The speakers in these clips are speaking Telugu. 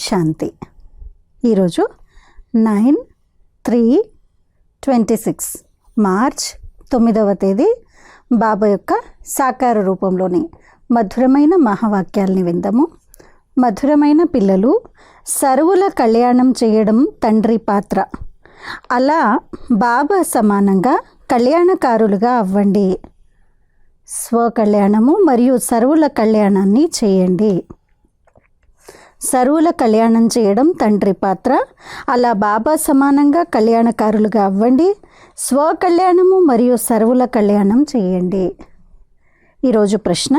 శాంతి. ఈరోజు 9/3/26 మార్చ్ 9వ తేదీ బాబా యొక్క సాకార రూపంలోని మధురమైన మహావాక్యాల్ని విందాము. మధురమైన పిల్లలు, సర్వుల కళ్యాణం చేయడం తండ్రి పాత్ర. అలా బాబా సమానంగా కళ్యాణకారులుగా అవ్వండి. స్వకళ్యాణము మరియు సర్వుల కళ్యాణాన్ని చేయండి. సర్వుల కళ్యాణం చేయడం తండ్రి పాత్ర. అలా బాబా సమానంగా కళ్యాణకారులుగా అవ్వండి. స్వకళ్యాణము మరియు సర్వుల కళ్యాణం చేయండి. ఈరోజు ప్రశ్న: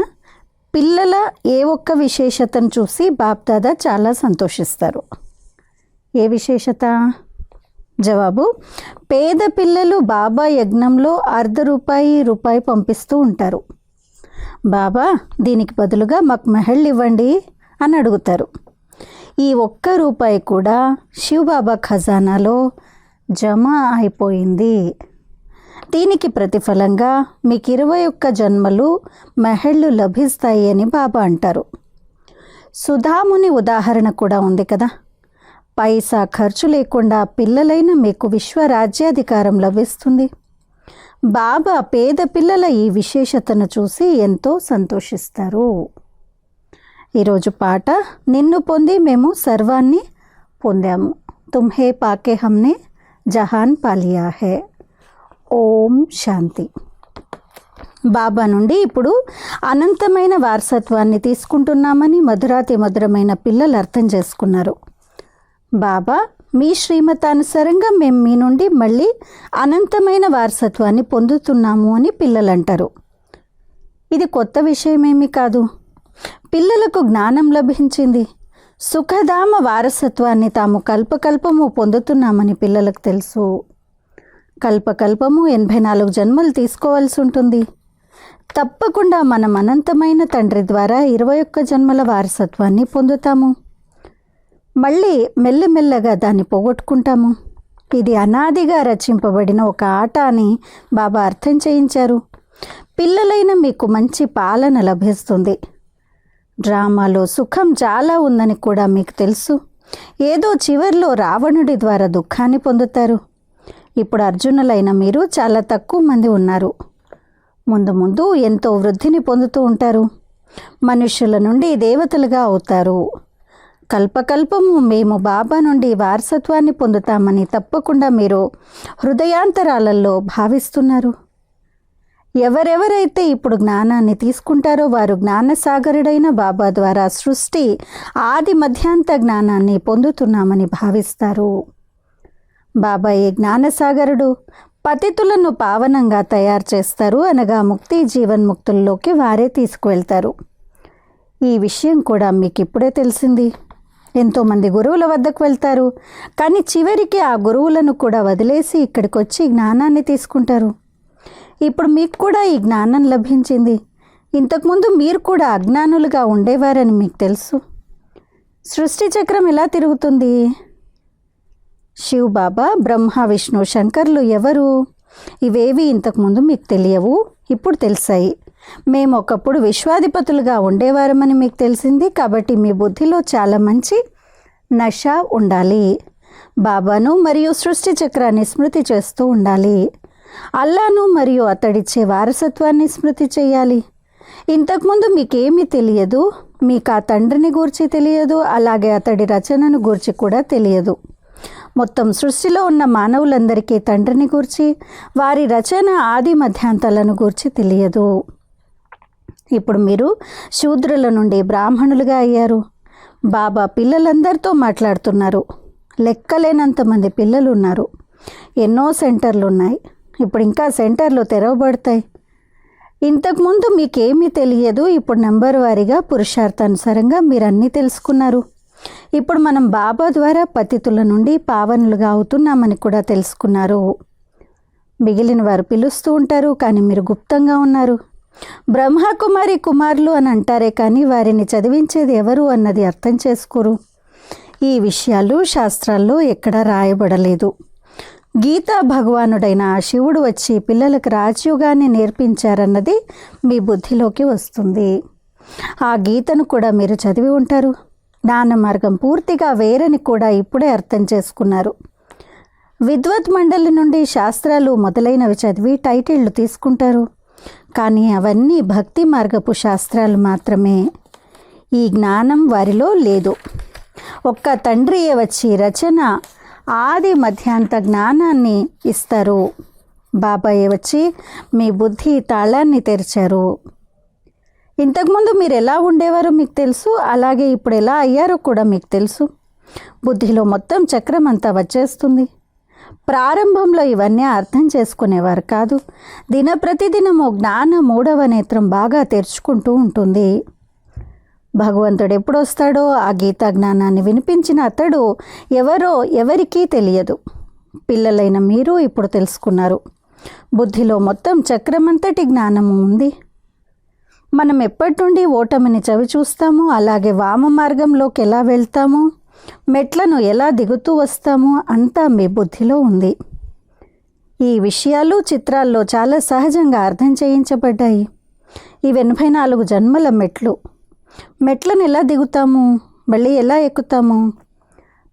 పిల్లల ఏ ఒక్క విశేషతను చూసి బాప్దాదా చాలా సంతోషిస్తారు? ఏ విశేషత? జవాబు: పేద పిల్లలు బాబా యజ్ఞంలో ₹1/2 పంపిస్తూ ఉంటారు. బాబా, దీనికి బదులుగా మాకు మెహల్ ఇవ్వండి అని అడుగుతారు. ఈ ₹1 కూడా శివబాబా ఖజానాలో జమ అయిపోయింది. దీనికి ప్రతిఫలంగా మీకు 21 జన్మలు మెహళ్ళు లభిస్తాయి అని బాబా అంటారు. సుధాముని ఉదాహరణ కూడా ఉంది కదా. పైసా ఖర్చు లేకుండా పిల్లలైన మీకు విశ్వరాజ్యాధికారం లభిస్తుంది. బాబా పేద పిల్లల ఈ విశేషతను చూసి ఎంతో సంతోషిస్తారు. ఈరోజు పాట: నిన్ను పొంది మేము సర్వాన్ని పొందాము. తుమ్హే పాకే హమ్నే జహాన్ పాలియా హే. ఓం శాంతి. బాబా నుండి ఇప్పుడు అనంతమైన వారసత్వాన్ని తీసుకుంటున్నామని మధురాతి మధురమైన పిల్లలు అర్థం చేసుకున్నారు. బాబా, మీ శ్రీమతానుసారంగా మేము మీ నుండి మళ్ళీ అనంతమైన వారసత్వాన్ని పొందుతున్నాము అని పిల్లలు అంటారు. ఇది కొత్త విషయమేమీ కాదు. పిల్లలకు జ్ఞానం లభించింది. సుఖధామ వారసత్వాన్ని తాము కల్పకల్పము పొందుతున్నామని పిల్లలకు తెలుసు. కల్పకల్పము 84 జన్మలు తీసుకోవాల్సి ఉంటుంది. తప్పకుండా మనం అనంతమైన తండ్రి ద్వారా 21 జన్మల వారసత్వాన్ని పొందుతాము. మళ్ళీ మెల్లమెల్లగా దాన్ని పోగొట్టుకుంటాము. ఇది అనాదిగా రచింపబడిన ఒక ఆట అని బాబా అర్థం చేయించారు. పిల్లలైన మీకు మంచి పాలన లభిస్తుంది. డ్రామాలో సుఖం చాలా ఉందని కూడా మీకు తెలుసు. ఏదో చివర్లో రావణుడి ద్వారా దుఃఖాన్ని పొందుతారు. ఇప్పుడు అర్జునులైన మీరు చాలా తక్కువ మంది ఉన్నారు. ముందు ముందు ఎంతో వృద్ధిని పొందుతూ ఉంటారు. మనుష్యుల నుండి దేవతలుగా అవుతారు. కల్పకల్పము మేము బాబా నుండి వారసత్వాన్ని పొందుతామని తప్పకుండా మీరు హృదయాంతరాలలో భావిస్తున్నారు. ఎవరెవరైతే ఇప్పుడు జ్ఞానాన్ని తీసుకుంటారో వారు జ్ఞానసాగరుడైన బాబా ద్వారా సృష్టి ఆది మధ్యాంత జ్ఞానాన్ని పొందుతున్నామని భావిస్తారు. బాబా ఏ జ్ఞానసాగరుడు పతితులను పావనంగా తయారు చేస్తారు, అనగా ముక్తి జీవన్ముక్తుల్లోకి వారే తీసుకువెళ్తారు. ఈ విషయం కూడా మీకు ఇప్పుడే తెలిసింది. ఎంతోమంది గురువుల వద్దకు వెళ్తారు, కానీ చివరికి ఆ గురువులను కూడా వదిలేసి ఇక్కడికి వచ్చి జ్ఞానాన్ని తీసుకుంటారు. ఇప్పుడు మీకు కూడా ఈ జ్ఞానం లభించింది. ఇంతకుముందు మీరు కూడా అజ్ఞానులుగా ఉండేవారని మీకు తెలుసు. సృష్టి చక్రం ఎలా తిరుగుతుంది? శివ్ బాబా, బ్రహ్మ, విష్ణు, శంకర్లు ఎవరు? ఇవేవి ఇంతకుముందు మీకు తెలియవు, ఇప్పుడు తెలిసాయి. మేము ఒకప్పుడు విశ్వాధిపతులుగా ఉండేవారమని మీకు తెలిసింది. కాబట్టి మీ బుద్ధిలో చాలా మంచి నష ఉండాలి. బాబాను మరియు సృష్టి చక్రాన్ని స్మృతి చేస్తూ ఉండాలి. అల్లాను మరియు అతడిచ్చే వారసత్వాన్ని స్మృతి చేయాలి. ఇంతకుముందు మీకేమీ తెలియదు. మీకు ఆ తండ్రిని గూర్చి తెలియదు, అలాగే అతడి రచనను గూర్చి కూడా తెలియదు. మొత్తం సృష్టిలో ఉన్న మానవులందరికీ తండ్రిని గూర్చి, వారి రచన ఆది మధ్యాంతాలను గూర్చి తెలియదు. ఇప్పుడు మీరు శూద్రుల నుండి బ్రాహ్మణులుగా అయ్యారు. బాబా పిల్లలందరితో మాట్లాడుతున్నారు. లెక్కలేనంతమంది పిల్లలు ఉన్నారు. ఎన్నో సెంటర్లు ఉన్నాయి. ఇప్పుడు ఇంకా సెంటర్లు తెరవబడతాయి. ఇంతకుముందు మీకేమీ తెలియదు. ఇప్పుడు నెంబర్ వారీగా పురుషార్థానుసారంగా మీరు అన్నీ తెలుసుకున్నారు. ఇప్పుడు మనం బాబా ద్వారా పతితుల నుండి పావనులుగా అవుతున్నామని కూడా తెలుసుకున్నారు. మిగిలిన వారు పిలుస్తూ ఉంటారు, కానీ మీరు గుప్తంగా ఉన్నారు. బ్రహ్మకుమారి కుమారులు అని అంటారే కానీ వారిని చదివించేది ఎవరు అన్నది అర్థం చేసుకోరు. ఈ విషయాలు శాస్త్రాల్లో ఎక్కడా రాయబడలేదు. గీతా భగవానుడైన ఆ శివుడు వచ్చి పిల్లలకు రాజయోగాన్ని నేర్పించారన్నది మీ బుద్ధిలోకి వస్తుంది. ఆ గీతను కూడా మీరు చదివి ఉంటారు. జ్ఞాన మార్గం పూర్తిగా వేరని కూడా ఇప్పుడే అర్థం చేసుకున్నారు. విద్వత్ మండలి నుండి శాస్త్రాలు మొదలైనవి చదివి టైటిళ్ళు తీసుకుంటారు, కానీ అవన్నీ భక్తి మార్గపు శాస్త్రాలు మాత్రమే. ఈ జ్ఞానం వారిలో లేదు. ఒక్క తండ్రియే వచ్చి రచన ఆది మధ్యాంత జ్ఞానాన్ని ఇస్తారు. బాబాయే వచ్చి మీ బుద్ధి తాళాన్ని తెరిచారు. ఇంతకుముందు మీరు ఎలా ఉండేవారో మీకు తెలుసు, అలాగే ఇప్పుడు ఎలా అయ్యారో కూడా మీకు తెలుసు. బుద్ధిలో మొత్తం చక్రం అంతా వచ్చేస్తుంది. ప్రారంభంలో ఇవన్నీ అర్థం చేసుకునేవారు కాదు. దినప్రతిదినము జ్ఞాన మూడవ నేత్రం బాగా తెరుచుకుంటూ ఉంటుంది. భగవంతుడు ఎప్పుడు వస్తాడో ఆ గీతా జ్ఞానాన్ని వినిపించిన అతడు ఎవరో ఎవరికీ తెలియదు. పిల్లలైన మీరు ఇప్పుడు తెలుసుకున్నారు. బుద్ధిలో మొత్తం చక్రమంతటి జ్ఞానము ఉంది. మనం ఎప్పటి నుండి ఓటమిని చవి చూస్తామో, అలాగే వామ మార్గంలోకి ఎలా వెళ్తామో, మెట్లను ఎలా దిగుతూ వస్తామో అంతా మీ బుద్ధిలో ఉంది. ఈ విషయాలు చిత్రాల్లో చాలా సహజంగా అర్థం చేయించబడ్డాయి. ఇవి 84 జన్మల మెట్లు. మెట్లను ఎలా దిగుతాము, మళ్ళీ ఎలా ఎక్కుతాము?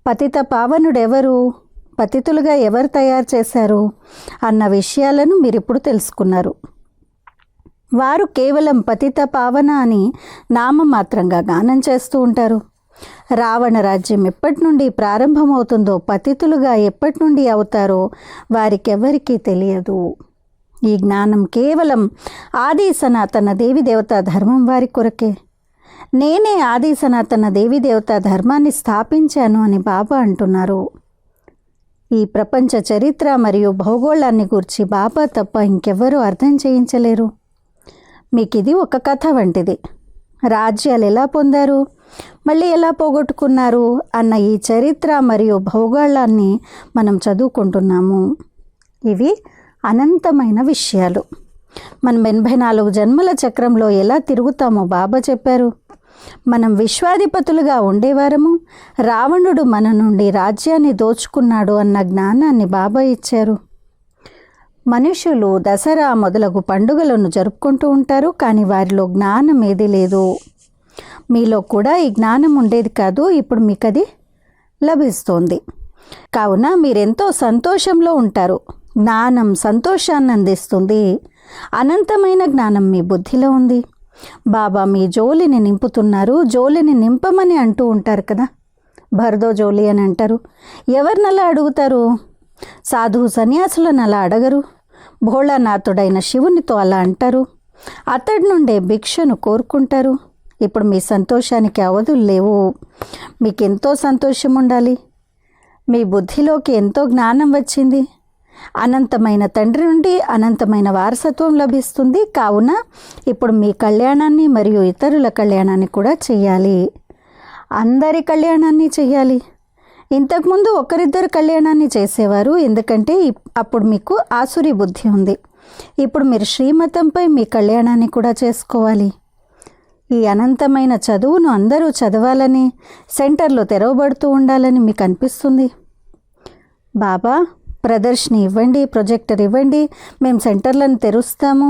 పతిత పావనుడెవరు, పతితులుగా ఎవరు తయారు చేశారు అన్న విషయాలను మీరు ఇప్పుడు తెలుసుకున్నారు. వారు కేవలం పతిత పావన అని నామమాత్రంగా గానం చేస్తూ ఉంటారు. రావణ రాజ్యం ఎప్పటి నుండి ప్రారంభమవుతుందో, పతితులుగా ఎప్పటి నుండి అవుతారో వారికెవరికీ తెలియదు. ఈ జ్ఞానం కేవలం ఆది సనాతన దేవతా ధర్మం వారి కొరకే. నేనే ఆది సనాతన దేవతా ధర్మాన్ని స్థాపించాను అని బాబా అంటున్నారు. ఈ ప్రపంచ చరిత్ర మరియు భౌగోళాన్ని గురించి బాబా తప్ప ఇంకెవ్వరూ అర్థం చేయించలేరు. మీకు ఇది ఒక కథ వంటిది. రాజ్యాలు ఎలా పొందారు, మళ్ళీ ఎలా పోగొట్టుకున్నారు అన్న ఈ చరిత్ర మరియు భౌగోళాన్ని మనం చదువుకుంటున్నాము. ఇవి అనంతమైన విషయాలు. మనం 84 జన్మల చక్రంలో ఎలా తిరుగుతామో బాబా చెప్పారు. మనం విశ్వాధిపతులుగా ఉండేవారము. రావణుడు మన నుండి రాజ్యాన్ని దోచుకున్నాడు అన్న జ్ఞానాన్ని బాబా ఇచ్చారు. మనుషులు దసరా మొదలగు పండుగలను జరుపుకుంటూ ఉంటారు, కానీ వారిలో జ్ఞానం ఏదీ లేదు. మీలో కూడా ఈ జ్ఞానం ఉండేది కాదు, ఇప్పుడు మీకు అది లభిస్తోంది. కావున మీరెంతో సంతోషంలో ఉంటారు. జ్ఞానం సంతోషాన్ని అందిస్తుంది. అనంతమైన జ్ఞానం మీ బుద్ధిలో ఉంది. బాబా మీ జోలిని నింపుతున్నారు. జోలిని నింపమని అంటూ ఉంటారు కదా, భర్దో జోలి అని అంటారు. ఎవరినలా అడుగుతారు? సాధు సన్యాసులను అలా అడగరు. భోళానాథుడైన శివునితో అలా అంటారు. అతడి నుండే భిక్షను కోరుకుంటారు. ఇప్పుడు మీ సంతోషానికి అవధులు లేవు. మీకు ఎంతో సంతోషం ఉండాలి. మీ బుద్ధిలోకి ఎంతో జ్ఞానం వచ్చింది. అనంతమైన తండ్రి నుండి అనంతమైన వారసత్వం లభిస్తుంది. కావున ఇప్పుడు మీ కళ్యాణాన్ని మరియు ఇతరుల కళ్యాణాన్ని కూడా చెయ్యాలి. అందరి కళ్యాణాన్ని చెయ్యాలి. ఇంతకుముందు ఒకరిద్దరు కళ్యాణాన్ని చేసేవారు, ఎందుకంటే అప్పుడు మీకు ఆసురి బుద్ధి ఉంది. ఇప్పుడు మీరు శ్రీమతంపై మీ కళ్యాణాన్ని కూడా చేసుకోవాలి. ఈ అనంతమైన చదువును అందరూ చదవాలని, సెంటర్లు తెరవబడుతూ ఉండాలని మీకు అనిపిస్తుంది. బాబా ప్రదర్శన ఇవ్వండి, ప్రొజెక్టర్ ఇవ్వండి, మేము సెంటర్లను తెరుస్తాము.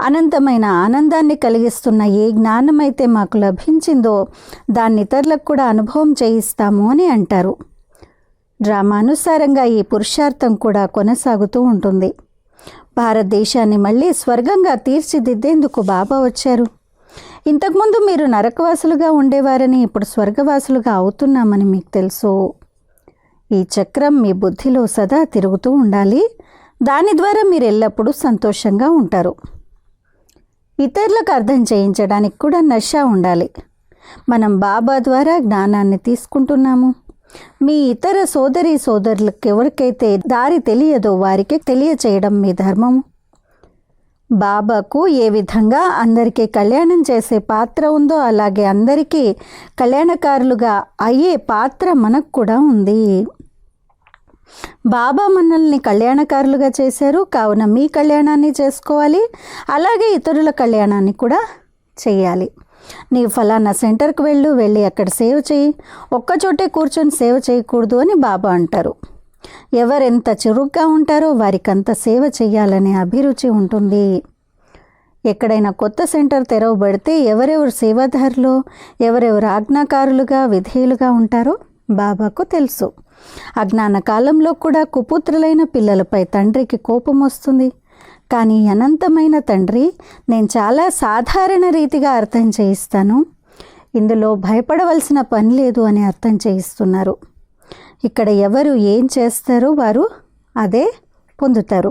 అనంతమైన ఆనందాన్ని కలిగిస్తున్న ఏ జ్ఞానమైతే మాకు లభించిందో దాన్ని ఇతరులకు కూడా అనుభవం చేయిస్తాము అని అంటారు. డ్రామానుసారంగా ఈ పురుషార్థం కూడా కొనసాగుతూ ఉంటుంది. భారతదేశాన్ని మళ్ళీ స్వర్గంగా తీర్చిదిద్దేందుకు బాబా వచ్చారు. ఇంతకుముందు మీరు నరకవాసులుగా ఉండేవారని, ఇప్పుడు స్వర్గవాసులుగా అవుతున్నామని మీకు తెలుసు. ఈ చక్రం మీ బుద్ధిలో సదా తిరుగుతూ ఉండాలి. దాని ద్వారా మీరు ఎల్లప్పుడూ సంతోషంగా ఉంటారు. ఇతరులకు అర్థం చేయించడానికి కూడా నష ఉండాలి. మనం బాబా ద్వారా జ్ఞానాన్ని తీసుకుంటున్నాము. మీ ఇతర సోదరి సోదరులకు ఎవరికైతే దారి తెలియదో వారికి తెలియచేయడం మీ ధర్మము. బాబాకు ఏ విధంగా అందరికీ కళ్యాణం చేసే పాత్ర ఉందో అలాగే అందరికీ కళ్యాణకారులుగా అయ్యే పాత్ర మనకు కూడా ఉంది. బాబా మనల్ని కళ్యాణకారులుగా చేశారు. కావున మీ కళ్యాణాన్ని చేసుకోవాలి, అలాగే ఇతరుల కళ్యాణాన్ని కూడా చేయాలి. నీవు ఫలానా సెంటర్కి వెళ్ళి అక్కడ సేవ చేయి, ఒక్కచోటే కూర్చొని సేవ చేయకూడదు అని బాబా అంటారు. ఎవరెంత చురుగ్గా ఉంటారో వారికంత సేవ చేయాలనే అభిరుచి ఉంటుంది. ఎక్కడైనా కొత్త సెంటర్ తెరవబడితే ఎవరెవరు సేవాదారులు, ఎవరెవరు ఆజ్ఞాకారులుగా విధేయులుగా ఉంటారో బాబాకు తెలుసు. అజ్ఞాన కాలంలో కూడా కుపుత్రులైన పిల్లలపై తండ్రికి కోపం వస్తుంది. కానీ అనంతమైన తండ్రి, నేను చాలా సాధారణ రీతిగా అర్థం చేయిస్తాను, ఇందులో భయపడవలసిన పని లేదు అని అర్థం చేయిస్తున్నారు. ఇక్కడ ఎవరు ఏం చేస్తారో వారు అదే పొందుతారు.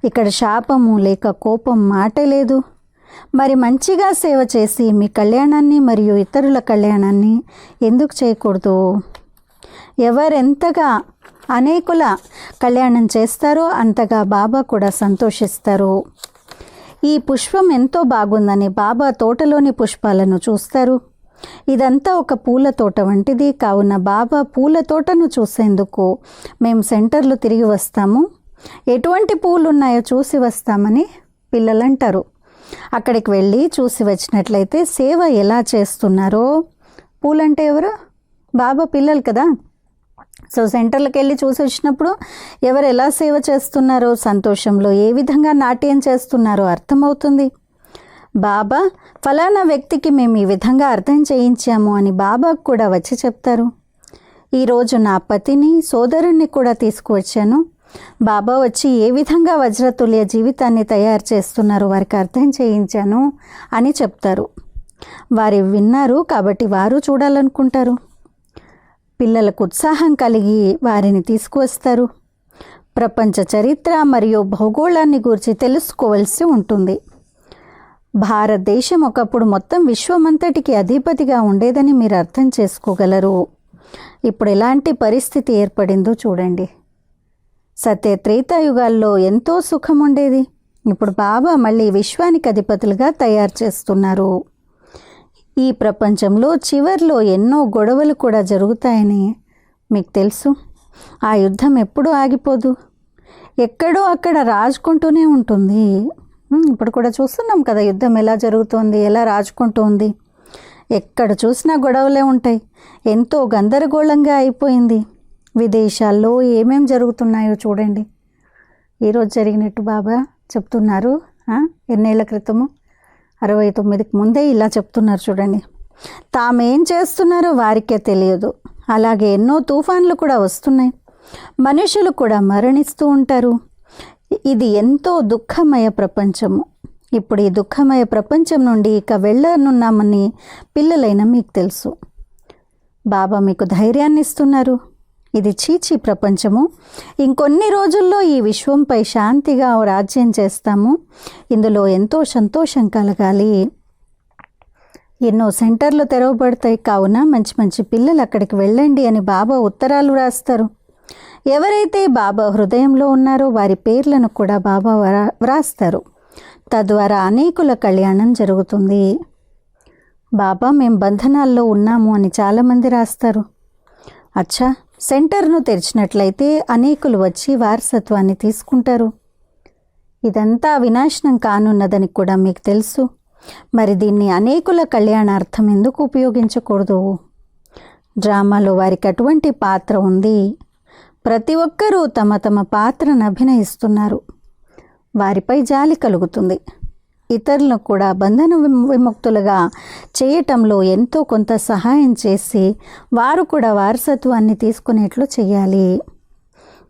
ఇక్కడ శాపము లేక కోపం మాట లేదు. మరి మంచిగా సేవ చేసి మీ కళ్యాణాన్ని మరియు ఇతరుల కళ్యాణాన్ని ఎందుకు చేయకూడదు? ఎవరెంతగా అనేకుల కళ్యాణం చేస్తారో అంతగా బాబా కూడా సంతోషిస్తారు. ఈ పుష్పం ఎంతో బాగుందని బాబా తోటలోని పుష్పాలను చూస్తారు. ఇదంతా ఒక పూల తోట వంటిది. కావున బాబా పూల తోటను చూసేందుకు మేము సెంటర్లు తిరిగి వస్తాము, ఎటువంటి పూలు ఉన్నాయో చూసి వస్తామని పిల్లలు అంటారు. అక్కడికి వెళ్ళి చూసి వచ్చినట్లయితే సేవ ఎలా చేస్తున్నారో, పూలంటే ఎవరు? బాబా పిల్లలు కదా. సో సెంటర్లకు వెళ్ళి చూసి వచ్చినప్పుడు ఎవరు ఎలా సేవ చేస్తున్నారో, సంతోషంలో ఏ విధంగా నాట్యం చేస్తున్నారో అర్థమవుతుంది. బాబా ఫలానా వ్యక్తికి మేము ఈ విధంగా అర్థం చేయించాము అని బాబాకు కూడా వచ్చి చెప్తారు. ఈరోజు నా పతిని, సోదరుణ్ణి కూడా తీసుకువచ్చాను, బాబా వచ్చి ఏ విధంగా వజ్రతుల్య జీవితాన్ని తయారు చేస్తున్నారో వారికి అర్థం చేయించాను అని చెప్తారు. వారు విన్నారు కాబట్టి వారు చూడాలనుకుంటారు. పిల్లలకు ఉత్సాహం కలిగి వారిని తీసుకువస్తారు. ప్రపంచ చరిత్ర మరియు భూగోళాన్ని గురించి తెలుసుకోవాల్సి ఉంటుంది. భారతదేశం ఒకప్పుడు మొత్తం విశ్వమంతటికి అధిపతిగా ఉండేదని మీరు అర్థం చేసుకోగలరు. ఇప్పుడు ఎలాంటి పరిస్థితి ఏర్పడిందో చూడండి. సత్య త్రేతాయుగాల్లో ఎంతో సుఖం ఉండేది. ఇప్పుడు బాబా మళ్ళీ విశ్వానికి అధిపతులుగా తయారు చేస్తున్నారు. ఈ ప్రపంచంలో చివర్లో ఎన్నో గొడవలు కూడా జరుగుతాయని మీకు తెలుసు. ఆ యుద్ధం ఎప్పుడూ ఆగిపోదు, ఎక్కడో అక్కడ రాజుకుంటూనే ఉంటుంది. ఇప్పుడు కూడా చూస్తున్నాం కదా, యుద్ధం ఎలా జరుగుతోంది, ఎలా రాజుకుంటోంది. ఎక్కడ చూసినా గొడవలే ఉంటాయి. ఎంతో గందరగోళంగా అయిపోయింది. విదేశాల్లో ఏమేం జరుగుతున్నాయో చూడండి. ఈరోజు జరిగినట్టు బాబా చెప్తున్నారు. ఎన్నేళ్ల క్రితము 69కి ముందే ఇలా చెప్తున్నారు చూడండి. తామేం చేస్తున్నారో వారికే తెలియదు. అలాగే ఎన్నో తుఫాన్లు కూడా వస్తున్నాయి, మనుషులు కూడా మరణిస్తూ ఉంటారు. ఇది ఎంతో దుఃఖమయ ప్రపంచము. ఇప్పుడు ఈ దుఃఖమయ ప్రపంచం నుండి ఇక వెళ్ళనున్నామని పిల్లలైన మీకు తెలుసు. బాబా మీకు ధైర్యాన్ని ఇస్తున్నారు. ఇది చీచీ ప్రపంచము. ఇంకొన్ని రోజుల్లో ఈ విశ్వంపై శాంతిగా రాజ్యం చేస్తాము. ఇందులో ఎంతో సంతోషం కలగాలి. ఎన్నో సెంటర్లు తెరవబడతాయి. కావున మంచి మంచి పిల్లలు అక్కడికి వెళ్ళండి అని బాబా ఉత్తరాలు రాస్తారు. ఎవరైతే బాబా హృదయంలో ఉన్నారో వారి పేర్లను కూడా బాబా వ్రాస్తారు. తద్వారా అనేకుల కళ్యాణం జరుగుతుంది. బాబా మేము బంధనాల్లో ఉన్నాము అని చాలామంది రాస్తారు. అచ్చా, సెంటర్ను తెరిచినట్లయితే అనేకులు వచ్చి వారసత్వాన్ని తీసుకుంటారు. ఇదంతా వినాశనం కానున్నదని కూడా మీకు తెలుసు. మరి దీన్ని అనేకుల కళ్యాణార్థం ఎందుకు ఉపయోగించకూడదు? డ్రామాలో వారికి అటువంటి పాత్ర ఉంది. ప్రతి ఒక్కరూ తమ తమ పాత్రను అభినయిస్తున్నారు. వారిపై జాలి కలుగుతుంది. ఇతరులను కూడా బంధన విముక్తులుగా చేయటంలో ఎంతో కొంత సహాయం చేసి వారు కూడా వారసత్వాన్ని తీసుకునేట్లు చేయాలి.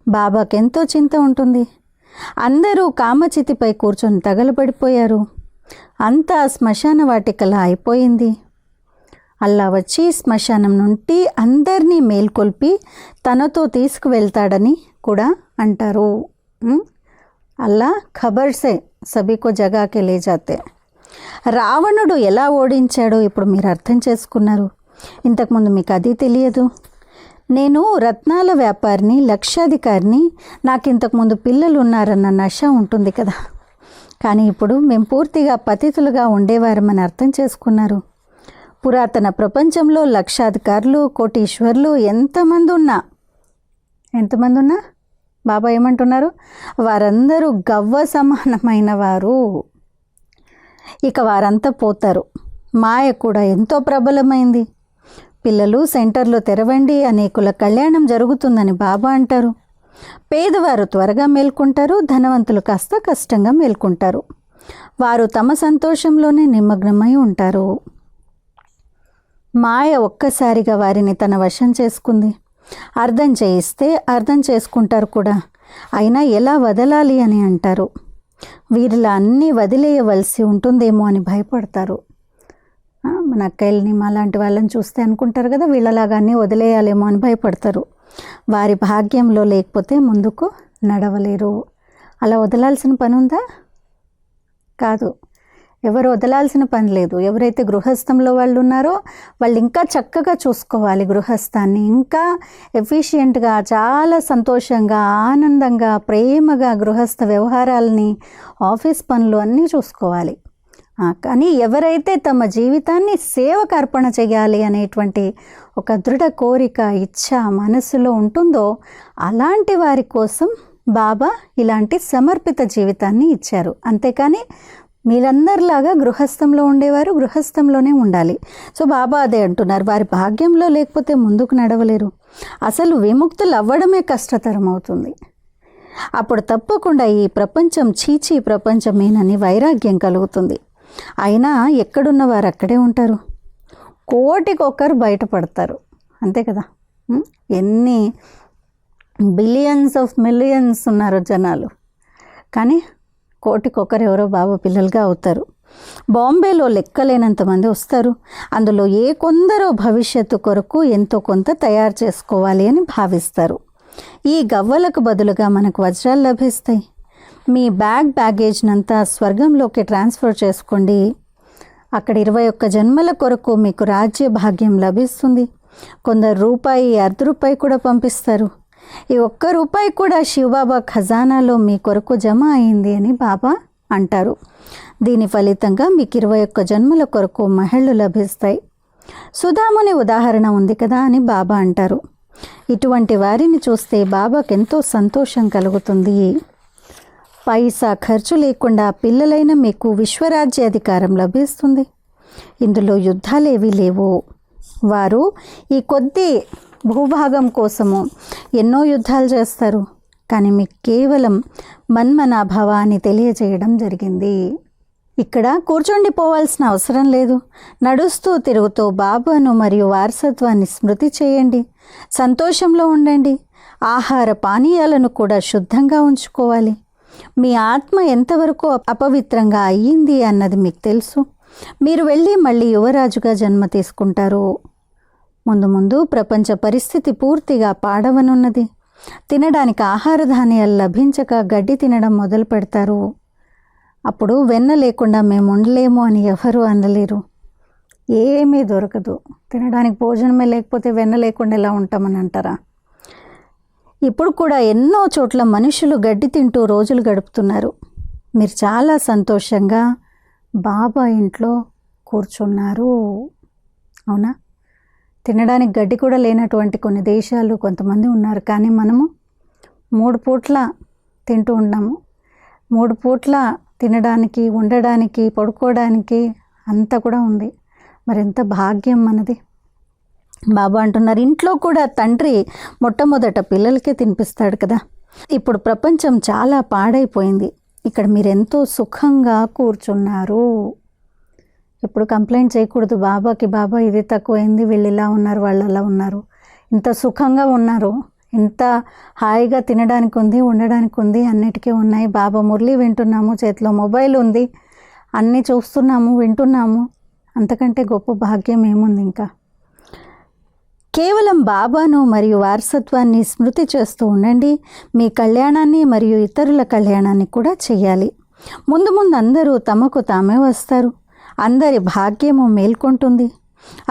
బాబాకి ఎంతో చింత ఉంటుంది. అందరూ కామచితిపై కూర్చొని తగలబడిపోయారు. అంతా శ్మశాన వాటికలా అయిపోయింది. అల్లా వచ్చి శ్మశానం నుండి అందరినీ మేల్కొల్పి తనతో తీసుకువెళ్తాడని కూడా అంటారు. అల్లా ఖబర్ సే సభీకో జగాకే లే జాతే. రావణుడు ఎలా ఓడించాడో ఇప్పుడు మీరు అర్థం చేసుకున్నారు. ఇంతకుముందు మీకు అది తెలియదు. నేను రత్నాల వ్యాపారిని, లక్షాధికారిని, నాకు ఇంతకుముందు పిల్లలు ఉన్నారన్న నష ఉంటుంది కదా. కానీ ఇప్పుడు మేము పూర్తిగా పతితులుగా ఉండేవారమని అర్థం చేసుకున్నారు. పురాతన ప్రపంచంలో లక్షాధికారులు, కోటీశ్వర్లు ఎంతమంది ఉన్నా బాబా ఏమంటున్నారు? వారందరూ గవ్వ సమానమైన వారు. ఇక వారంతా పోతారు. మాయ కూడా ఎంతో ప్రబలమైంది. పిల్లలు సెంటర్లు తెరవండి, అనేకుల కళ్యాణం జరుగుతుందని బాబా అంటారు. పేదవారు త్వరగా మేల్కొంటారు, ధనవంతులు కాస్త కష్టంగా మేల్కొంటారు. వారు తమ సంతోషంలోనే నిమగ్నమై ఉంటారు. మాయ ఒక్కసారిగా వారిని తన వశం చేసుకుంది. అర్థం చేయిస్తే అర్థం చేసుకుంటారు కూడా, అయినా ఎలా వదలాలి అని అంటారు. వీరిలా అన్నీ వదిలేయవలసి ఉంటుందేమో అని భయపడతారు. మన అక్కయ్యల్ని మా లాంటి వాళ్ళని చూస్తే అనుకుంటారు కదా, వీళ్ళలాగా అన్నీ వదిలేయాలేమో అని భయపడతారు. వారి భాగ్యంలో లేకపోతే ముందుకు నడవలేరు. అలా వదలాల్సిన పని ఉందా? కాదు, ఎవరు వదలాల్సిన పని లేదు. ఎవరైతే గృహస్థంలో వాళ్ళు ఉన్నారో వాళ్ళు ఇంకా చక్కగా చూసుకోవాలి గృహస్థాన్ని, ఇంకా ఎఫిషియెంట్గా, చాలా సంతోషంగా, ఆనందంగా, ప్రేమగా గృహస్థ వ్యవహారాలని, ఆఫీస్ పనులు అన్నీ చూసుకోవాలి. కానీ ఎవరైతే తమ జీవితాన్ని సేవకు అర్పణ చేయాలి అనేటువంటి ఒక దృఢ కోరిక, ఇచ్ఛ మనసులో ఉంటుందో అలాంటి వారి కోసం బాబా ఇలాంటి సమర్పిత జీవితాన్ని ఇచ్చారు. అంతేకాని మీరందరిలాగా గృహస్థంలో ఉండేవారు గృహస్థంలోనే ఉండాలి. సో బాబా అదే అంటున్నారు, వారి భాగ్యంలో లేకపోతే ముందుకు నడవలేరు. అసలు విముక్తులు అవ్వడమే కష్టతరం అవుతుంది. అప్పుడు తప్పకుండా ఈ ప్రపంచం చీచీ ప్రపంచమేనని వైరాగ్యం కలుగుతుంది. అయినా ఎక్కడున్న వారు అక్కడే ఉంటారు. కోటికొకరు బయటపడతారు, అంతే కదా. ఎన్ని బిలియన్స్ ఆఫ్ మిలియన్స్ ఉన్నారు జనాలు, కానీ కోటికొకరు ఎవరో బాబా పిల్లలుగా అవుతారు. బాంబేలో లెక్కలేనంతమంది వస్తారు. అందులో ఏ కొందరో భవిష్యత్తు కొరకు ఎంతో కొంత తయారు చేసుకోవాలి అని భావిస్తారు. ఈ గవ్వలకు బదులుగా మనకు వజ్రాలు లభిస్తాయి. మీ బ్యాగేజ్నంతా స్వర్గంలోకి ట్రాన్స్ఫర్ చేసుకోండి. అక్కడ 21 జన్మల కొరకు మీకు రాజ్య భాగ్యం లభిస్తుంది. కొందరు రూపాయి, ₹1 కూడా పంపిస్తారు. ఈ ₹1 కూడా శివబాబా ఖజానాలో మీ కొరకు జమ అయింది అని బాబా అంటారు. దీని ఫలితంగా మీకు 21 జన్మల కొరకు మహళ్ళు లభిస్తాయి. సుధాముని ఉదాహరణ ఉంది కదా అని బాబా అంటారు. ఇటువంటి వారిని చూస్తే బాబాకు ఎంతో సంతోషం కలుగుతుంది. పైసా ఖర్చు లేకుండా పిల్లలైన మీకు విశ్వరాజ్య అధికారం లభిస్తుంది. ఇందులో యుద్ధాలేవీ లేవు. వారు ఈ కొద్ది భూభాగం కోసము ఎన్నో యుద్ధాలు చేస్తారు, కానీ మీకు కేవలం మన్మనాభవ అని తెలియజేయడం జరిగింది. ఇక్కడ కూర్చొండిపోవాల్సిన అవసరం లేదు. నడుస్తూ తిరుగుతూ బాబాను మరియు వారసత్వాన్ని స్మృతి చేయండి. సంతోషంలో ఉండండి. ఆహార పానీయాలను కూడా శుద్ధంగా ఉంచుకోవాలి. మీ ఆత్మ ఎంతవరకు అపవిత్రంగా అయ్యింది అన్నది మీకు తెలుసు. మీరు వెళ్ళి మళ్ళీ యువరాజుగా జన్మ తీసుకుంటారు. ముందు ముందు ప్రపంచ పరిస్థితి పూర్తిగా పాడవనున్నది. తినడానికి ఆహార ధాన్యాలు లభించక గడ్డి తినడం మొదలు పెడతారు. అప్పుడు వెన్న లేకుండా మేము ఉండలేము అని ఎవరు అనలేరు. ఏమీ దొరకదు. తినడానికి భోజనమే లేకపోతే వెన్న లేకుండా ఎలా ఉంటామని అంటారా? ఇప్పుడు కూడా ఎన్నో చోట్ల మనుషులు గడ్డి తింటూ రోజులు గడుపుతున్నారు. మీరు చాలా సంతోషంగా బాబా ఇంట్లో కూర్చున్నారు, అవునా? తినడానికి గడ్డి కూడా లేనటువంటి కొన్ని దేశాలు కొంతమంది ఉన్నారు, కానీ మనము 3 పూట్ల తింటూ ఉన్నాము. 3 పూట్ల తినడానికి, ఉండడానికి, పడుకోవడానికి అంతా కూడా ఉంది. మరి ఎంత భాగ్యం మనది. బాబా అంటున్నారు, ఇంట్లో కూడా తండ్రి మొట్టమొదట పిల్లలకే తినిపిస్తాడు కదా. ఇప్పుడు ప్రపంచం చాలా పాడైపోయింది. ఇక్కడ మీరు ఎంతో సుఖంగా కూర్చున్నారు. ఎప్పుడు కంప్లైంట్ చేయకూడదు బాబాకి, బాబా ఇది తక్కువైంది, వీళ్ళు ఇలా ఉన్నారు, వాళ్ళు అలా ఉన్నారు. ఇంత సుఖంగా ఉన్నారు, ఇంత హాయిగా తినడానికి ఉంది, ఉండడానికి ఉంది, అన్నిటికీ ఉన్నాయి. బాబా మురళి వింటున్నాము, చేతిలో మొబైల్ ఉంది, అన్నీ చూస్తున్నాము, వింటున్నాము. అంతకంటే గొప్ప భాగ్యం ఏముంది ఇంకా? కేవలం బాబాను మరియు వారసత్వాన్ని స్మృతి చేస్తూ ఉండండి. మీ కళ్యాణాన్ని మరియు ఇతరుల కళ్యాణాన్ని కూడా చేయాలి. ముందు ముందు అందరూ తమకు తామే వస్తారు. అందరి భాగ్యము మేల్కొంటుంది.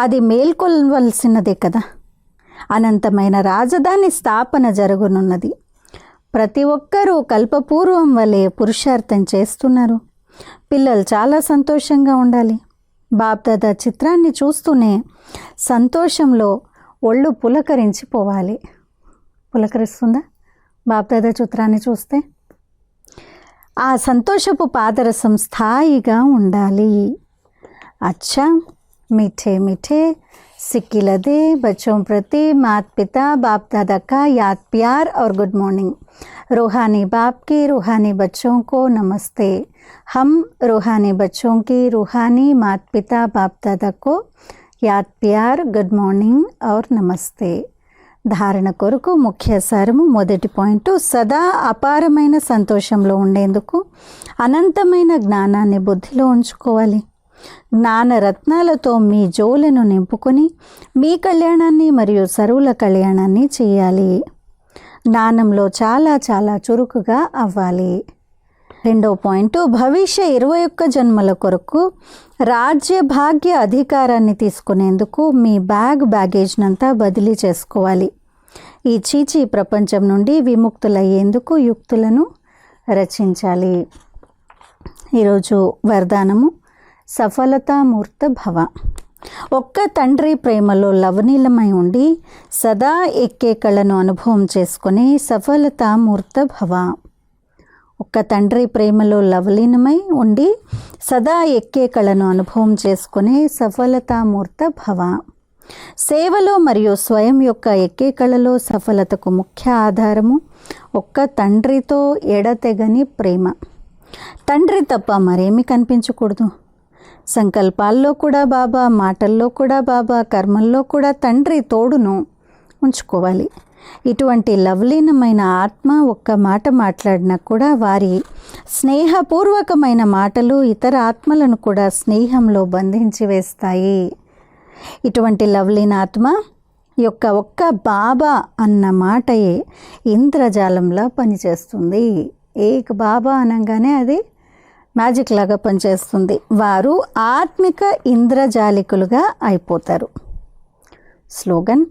అది మేల్కొల్వలసినదే కదా. అనంతమైన రాజధాని స్థాపన జరగనున్నది. ప్రతి ఒక్కరూ కల్పపూర్వం వలె పురుషార్థం చేస్తున్నారు. పిల్లలు చాలా సంతోషంగా ఉండాలి. బాప్దాదా చిత్రాన్ని చూస్తూనే సంతోషంలో ఒళ్ళు పులకరించిపోవాలి. పులకరిస్తుందా బాప్దాదా చిత్రాన్ని చూస్తే? ఆ సంతోషపు పాదరసం స్థాయిగా ఉండాలి. అచ్చా, మీఠే మీఠే सिक्की लदे बच्चों प्रति माता पिता बाप दादा का याद प्यार और गुड मॉर्निंग। रूहानी बाप के रूहानी बच्चों को नमस्ते। हम रूहानी बच्चों की रूहानी माता पिता बाप दादा को याद प्यार गुड మార్నింగ్ और నమస్తే। ధారణ కొరకు ముఖ్య సారము మొదటి పాయింట్, సదా అపారమైన సంతోషంలో ఉండేందుకు అనంతమైన జ్ఞానాన్ని బుద్ధిలో ఉంచుకోవాలి। జ్ఞాన రత్నాలతో మీ జోలను నింపుకొని మీ కళ్యాణాన్ని మరియు సర్వుల కళ్యాణాన్ని చేయాలి। జ్ఞానంలో చాలా చాలా చురుకుగా అవ్వాలి। రెండో పాయింట్, భవిష్య 21 జన్మల కొరకు రాజ్య భాగ్య అధికారాన్ని తీసుకునేందుకు మీ బ్యాగేజ్నంతా బదిలీ చేసుకోవాలి। ఈ చీచీ ప్రపంచం నుండి విముక్తులయ్యేందుకు యుక్తులను రచించాలి। ఈరోజు వరదానము సఫలతామూర్త భవ। ఒక్క తండ్రి ప్రేమలో లవనీలమై ఉండి సదా ఎక్కే కళను అనుభవం చేసుకుని సఫలతామూర్త భవ। ఒక్క తండ్రి ప్రేమలో లవలీనమై ఉండి సదా ఎక్కే కళను అనుభవం చేసుకునే సఫలతామూర్త భవ। సేవలో మరియు స్వయం యొక్క ఎక్కే కళలో సఫలతకు ముఖ్య ఆధారము ఒక్క తండ్రితో ఎడతెగని ప్రేమ। తండ్రి తప్ప మరేమీ కనిపించకూడదు। సంకల్పాల్లో కూడా బాబా, మాటల్లో కూడా బాబా, కర్మల్లో కూడా తండ్రి తోడును ఉంచుకోవాలి। ఇటువంటి లవలీనమైన ఆత్మ ఒక్క మాట మాట్లాడినా కూడా వారి స్నేహపూర్వకమైన మాటలు ఇతర ఆత్మలను కూడా స్నేహంలో బంధించి వేస్తాయి। ఇటువంటి లవలీన ఆత్మ యొక్క ఒక్క బాబా అన్న మాటయే ఇంద్రజాలంలా పనిచేస్తుంది। ఏక్ బాబా అనగానే అది మ్యాజిక్ లాగా పనిచేస్తుంది। వారు ఆత్మిక ఇంద్రజాలికులుగా అయిపోతారు। స్లోగన్,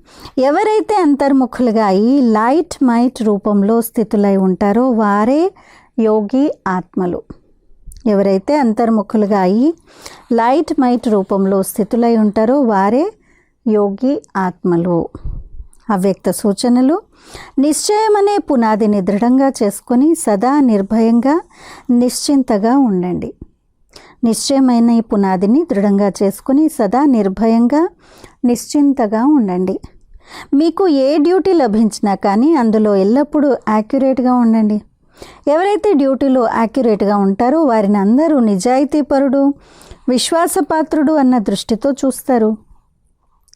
ఎవరైతే అంతర్ముఖులుగా అయి లైట్ మైట్ రూపంలో స్థితులై ఉంటారో వారే యోగి ఆత్మలు। ఎవరైతే అంతర్ముఖులుగా అయి లైట్ మైట్ రూపంలో స్థితులై ఉంటారో వారే యోగి ఆత్మలు। అవ్యక్త సూచనలు, నిశ్చయమనే పునాదిని దృఢంగా చేసుకొని సదా నిర్భయంగా నిశ్చింతగా ఉండండి। నిశ్చయమైన ఈ పునాదిని దృఢంగా చేసుకుని సదా నిర్భయంగా నిశ్చింతగా ఉండండి। మీకు ఏ డ్యూటీ లభించినా కానీ అందులో ఎల్లప్పుడూ యాక్యురేట్గా ఉండండి। ఎవరైతే డ్యూటీలో యాక్యురేట్గా ఉంటారో వారిని అందరూ నిజాయితీపరుడు, విశ్వాసపాత్రుడు అన్న దృష్టితో చూస్తారు।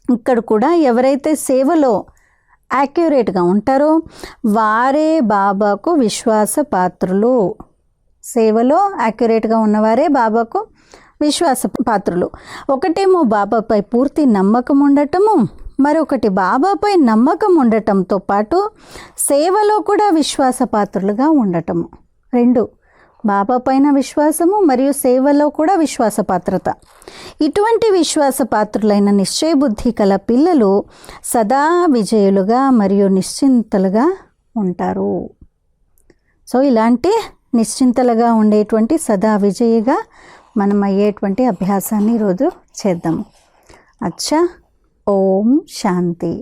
ఇక్కడ కూడా ఎవరైతే సేవలో యాక్యురేట్గా ఉంటారో వారే బాబాకు విశ్వాసపాత్రులు। సేవలో యాక్యురేట్గా ఉన్నవారే బాబాకు విశ్వాసపాత్రులు। ఒకటేమో బాబాపై పూర్తి నమ్మకం ఉండటము, మరొకటి బాబాపై నమ్మకం ఉండటంతో పాటు సేవలో కూడా విశ్వాసపాత్రులుగా ఉండటము। రెండు, బాబా పైన విశ్వాసము మరియు సేవలో కూడా విశ్వాసపాత్రత। ఇటువంటి విశ్వాసపాత్రులైన నిశ్చయబుద్ధి కల పిల్లలు సదా విజయులుగా మరియు నిశ్చింతలుగా ఉంటారు। సో ఇలాంటి నిశ్చింతలుగా ఉండేటువంటి సదా విజయిగా మనం అయ్యేటువంటి అభ్యాసాన్ని ఈరోజు చేద్దాము। అచ్చా, ఓం శాంతి।